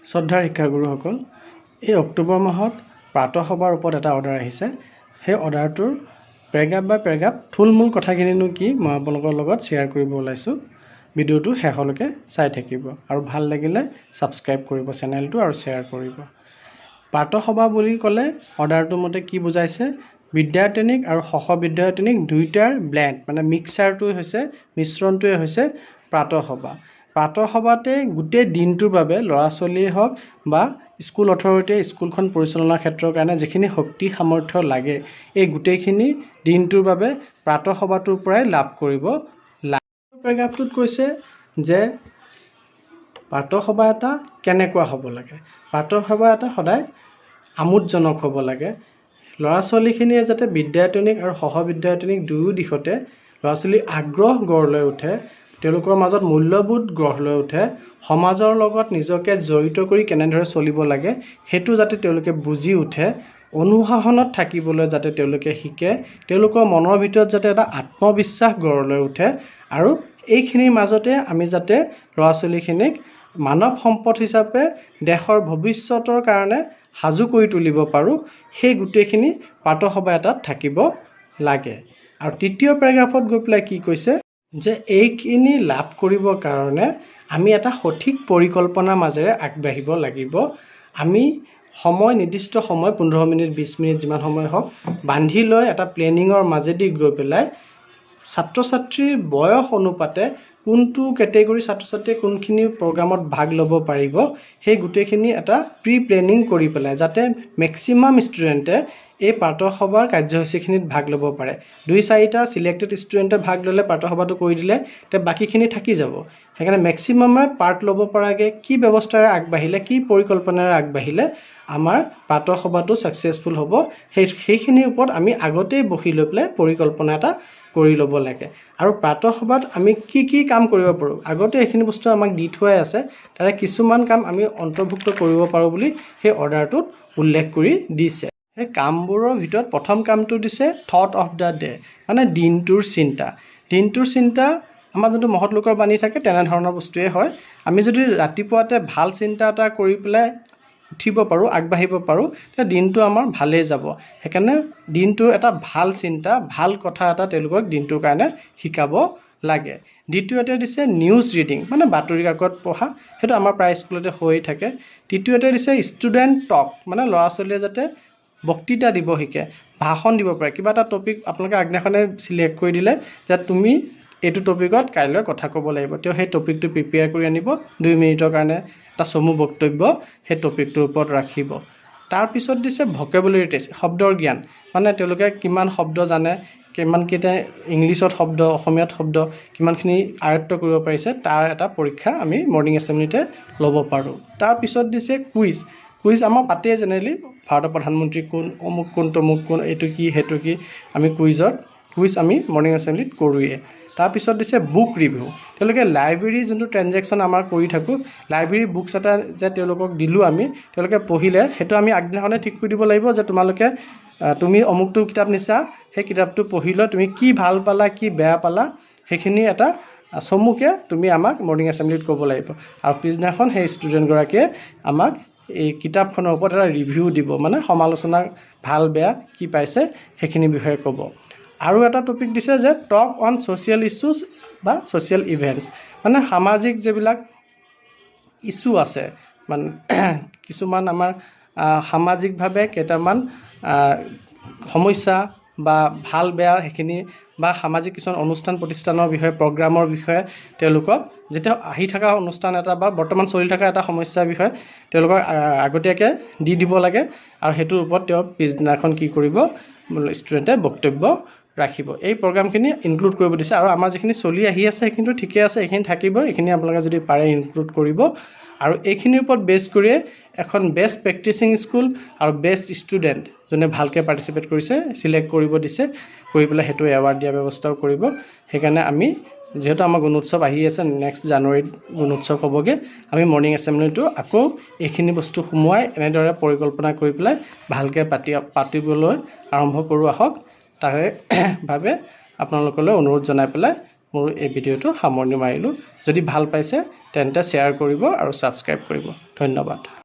শ্ৰদ্ধাৰ শিক্ষাগুৰুসকল, এই অক্টোবৰ মাহত প্ৰাতঃসভাৰ ওপৰত এটা অৰ্ডাৰ আহিছে। সেই অৰ্ডাৰটোৰ পেৰাগ্ৰাফ বাই পেৰাগ্ৰাফ থুলমূল কথাখিনিনো কি মই আপোনালোকৰ লগত শ্বেয়াৰ কৰিব ওলাইছোঁ। ভিডিঅ'টো শেষলৈকে চাই থাকিব আৰু ভাল লাগিলে ছাবস্ক্ৰাইব কৰিব চেনেলটো আৰু শ্বেয়াৰ কৰিব। প্ৰাতঃসভা বুলি ক'লে অৰ্ডাৰটোৰ মতে কি বুজাইছে, বিদ্যায়তনিক আৰু সহবিদ্যায়তনিক দুয়োটাৰ ব্লেণ্ড মানে মিশ্ৰণটোৱে হৈছে প্ৰাতঃসভা। প্ৰাতঃসভাতে গোটেই দিনটোৰ বাবে ল'ৰা ছোৱালীয়ে হওক বা স্কুল অথৰিটিয়ে স্কুলখন পৰিচালনাৰ ক্ষেত্ৰৰ কাৰণে যিখিনি শক্তি সামৰ্থ্য লাগে এই গোটেইখিনি দিনটোৰ বাবে প্ৰাতঃসভাটোৰ পৰাই লাভ কৰিব লাগে। পেৰাগ্ৰাফটোত কৈছে যে প্ৰাতঃসভা এটা কেনেকুৱা হ'ব লাগে। প্ৰাতঃসভা এটা সদায় আমোদজনক হ'ব লাগে। ল'ৰা ছোৱালীখিনিয়ে যাতে বিদ্যায়তনিক আৰু সহবিদ্যায়তনিক দুয়ো দিশতে ল'ৰা ছোৱালীৰ আগ্ৰহ গঢ় লৈ উঠে, তেওঁলোকৰ মাজত মূল্যবোধ গঢ় লৈ উঠে, সমাজৰ লগত নিজকে জড়িত কৰি কেনেদৰে চলিব লাগে সেইটো যাতে তেওঁলোকে বুজি উঠে, অনুশাসনত থাকিবলৈ যাতে তেওঁলোকে শিকে, তেওঁলোকৰ মনৰ ভিতৰত যাতে এটা আত্মবিশ্বাস গঢ় লৈ উঠে আৰু এইখিনিৰ মাজতে আমি যাতে ল'ৰা ছোৱালীখিনিক মানৱ সম্পদ হিচাপে দেশৰ ভৱিষ্যতৰ কাৰণে সাজু কৰি তুলিব পাৰোঁ, সেই গোটেইখিনি প্ৰাতঃসভা এটাত থাকিব লাগে। আৰু তৃতীয় পেৰাগ্ৰাফত গৈ পেলাই কি কৈছে যে এইখিনি লাভ কৰিবৰ কাৰণে আমি এটা সঠিক পৰিকল্পনাৰ মাজেৰে আগবাঢ়িব লাগিব। আমি নিৰ্দিষ্ট সময় 15 মিনিট 20 মিনিট যিমান সময় হওক বান্ধি লৈ এটা প্লেনিঙৰ মাজেদি গৈ পেলাই ছাত্ৰ ছাত্ৰীৰ বয়স অনুপাতে কোনটো কেটেগৰী ছাত্ৰ ছাত্ৰীয়ে কোনখিনি প্ৰগ্ৰামত ভাগ ল'ব পাৰিব সেই গোটেইখিনি এটা প্ৰি প্লেনিং কৰি পেলাই যাতে মেক্সিমাম ষ্টুডেণ্টে এই প্ৰাতঃসভাৰ কাৰ্যসূচীখিনিত ভাগ ল'ব পাৰে। 2-4টা চিলেক্টেড ষ্টুডেণ্টে ভাগ ল'লে প্ৰাতঃসভাটো কৰি দিলে তেতিয়া বাকীখিনি থাকি যাব। সেইকাৰণে মেক্সিমামে পাৰ্ট ল'ব পৰাকৈ কি ব্যৱস্থাৰে আগবাঢ়িলে, কি পৰিকল্পনাৰে আগবাঢ়িলে আমাৰ প্ৰাতঃসভাটো ছাকচেছফুল হ'ব সেইখিনিৰ ওপৰত আমি আগতেই বহি লৈ পেলাই পৰিকল্পনা এটা কৰি ল'ব লাগে। আৰু প্ৰাতঃসভাত আমি কি কাম কৰিব পাৰোঁ আগতে এইখিনি বস্তু আমাক দি থোৱাই আছে, তাৰে কিছুমান কাম আমি অন্তৰ্ভুক্ত কৰিব পাৰোঁ বুলি সেই অৰ্ডাৰটোত উল্লেখ কৰি দিছে। সেই কামবোৰৰ ভিতৰত প্ৰথম কামটো দিছে থট অফ দ্য ডে মানে দিনটোৰ চিন্তা। দিনটোৰ চিন্তা আমাৰ যোনটো মহৎ লোকৰ বাণী থাকে তেনেধৰণৰ বস্তুৱেই হয়। আমি যদি ৰাতিপুৱাতে ভাল চিন্তা এটা কৰি পেলাই উঠিব পাৰোঁ, আগবাঢ়িব পাৰোঁ, তেতিয়া দিনটো আমাৰ ভালেই যাব। সেইকাৰণে দিনটোৰ এটা ভাল চিন্তা, ভাল কথা এটা তেওঁলোকক দিনটোৰ কাৰণে শিকাব লাগে। দ্বিতীয়তে দিছে নিউজ ৰিডিং মানে বাতৰি কাকত পঢ়া, সেইটো আমাৰ প্ৰায় স্কুলতে হৈয়ে থাকে। তৃতীয়তে দিছে ষ্টুডেণ্ট টক মানে ল'ৰা ছোৱালীয়ে যাতে বক্তৃতা দিব শিকে, ভাষণ দিব পাৰে। কিবা এটা টপিক আপোনালোকে আগদিনাখনে চিলেক্ট কৰি দিলে যে তুমি এইটো টপিকত কাইলৈ কথা ক'ব লাগিব, তেওঁ সেই টপিকটো প্ৰিপেয়াৰ কৰি আনিব, 2 মিনিটৰ কাৰণে এটা চমু বক্তব্য সেই টপিকটোৰ ওপৰত ৰাখিব। তাৰপিছত দিছে ভকেবুলাৰী টেষ্ট শব্দৰ জ্ঞান মানে তেওঁলোকে কিমান শব্দ জানে, কিমানকেইটা ইংলিছত শব্দ, অসমীয়াত শব্দ কিমানখিনি আয়ত্ব কৰিব পাৰিছে তাৰ এটা পৰীক্ষা আমি মৰ্ণিং এছেম্বলিতে ল'ব পাৰোঁ। তাৰপিছত দিছে কুইজ আমাৰ পাতেই জেনেৰেলি ভাৰতৰ প্ৰধানমন্ত্ৰী কোন, অমুক কোন তমুক কোন, এইটো কি সেইটো কি, আমি কুইজ আমি মৰ্ণিং এছেম্বলিত কৰোঁৱেই। তাৰপিছত দিছে বুক ৰিভিউ, তেওঁলোকে লাইব্ৰেৰী যোনটো ট্ৰেনজেকশ্যন আমাৰ কৰি থাকোঁ, লাইব্ৰেৰী বুকছ এটা যে তেওঁলোকক দিলোঁ আমি, তেওঁলোকে পঢ়িলে সেইটো আমি আগদিনাখনে ঠিক কৰি দিব লাগিব যে তুমি অমুকটো কিতাপ নিছা, সেই কিতাপটো পঢ়ি লৈ তুমি কি ভাল পালা কি বেয়া পালা সেইখিনি এটা চমুকে তুমি আমাক মৰ্ণিং এছেম্বলিত ক'ব লাগিব। আৰু পিছদিনাখন সেই ষ্টুডেণ্টগৰাকীয়ে আমাক এই কিতাপখনৰ ওপৰত এটা ৰিভিউ দিব মানে সমালোচনা ভাল বেয়া কি পাইছে সেইখিনি বিষয়ে ক'ব। আৰু এটা টপিক দিছে যে টক অন ছ'চিয়েল ইছ্যুজ বা ছ'চিয়েল ইভেণ্টছ মানে সামাজিক যিবিলাক ইছ্যু আছে মানে কিছুমান আমাৰ সামাজিকভাৱে কেইটামান সমস্যা বা ভাল বেয়া সেইখিনি বা সামাজিক কিছুমান অনুষ্ঠান প্ৰতিষ্ঠানৰ বিষয়ে প্ৰগ্ৰামৰ বিষয়ে তেওঁলোকক যেতিয়া আহি থকা অনুষ্ঠান এটা বা বৰ্তমান চলি থকা এটা সমস্যাৰ বিষয়ে তেওঁলোকক আগতীয়াকৈ দি দিব লাগে আৰু সেইটোৰ ওপৰত তেওঁ পিছদিনাখন কি কৰিব ষ্টুডেণ্টে বক্তব্য ৰাখিব। এই প্ৰগ্ৰামখিনি ইনক্লুড কৰিব দিছে আৰু আমাৰ যিখিনি চলি আহি আছে সেইখিনিতো ঠিকে আছে, এইখিনি থাকিব, এইখিনি আপোনালোকে যদি পাৰে ইনক্লুড কৰিব। আৰু এইখিনিৰ ওপৰত বেছ কৰিয়ে এখন বেষ্ট প্ৰেক্টিচিং স্কুল আৰু বেষ্ট ষ্টুডেণ্ট যোনে ভালকৈ পাৰ্টিচিপেট কৰিছে চিলেক্ট কৰিব দিছে, কৰি পেলাই সেইটো এৱাৰ্ড দিয়া ব্যৱস্থাও কৰিব। সেইকাৰণে আমি যিহেতু আমাৰ গুণোৎসৱ আহি আছে, নেক্সট জানুৱাৰীত গুণোৎসৱ হ'বগৈ, আমি মৰ্ণিং এছেম্বলিটো আকৌ এইখিনি বস্তু সোমোৱাই এনেদৰে পৰিকল্পনা কৰি পেলাই ভালকৈ পাতিবলৈ আৰম্ভ কৰোঁ আহক। তাৰে বাবে আপোনালোকলৈ অনুৰোধ জনাই পেলাই মোৰ এই ভিডিঅ'টো সামৰণি মাৰিলোঁ। যদি ভাল পাইছে তেন্তে শ্বেয়াৰ কৰিব আৰু ছাবস্ক্ৰাইব কৰিব। ধন্যবাদ।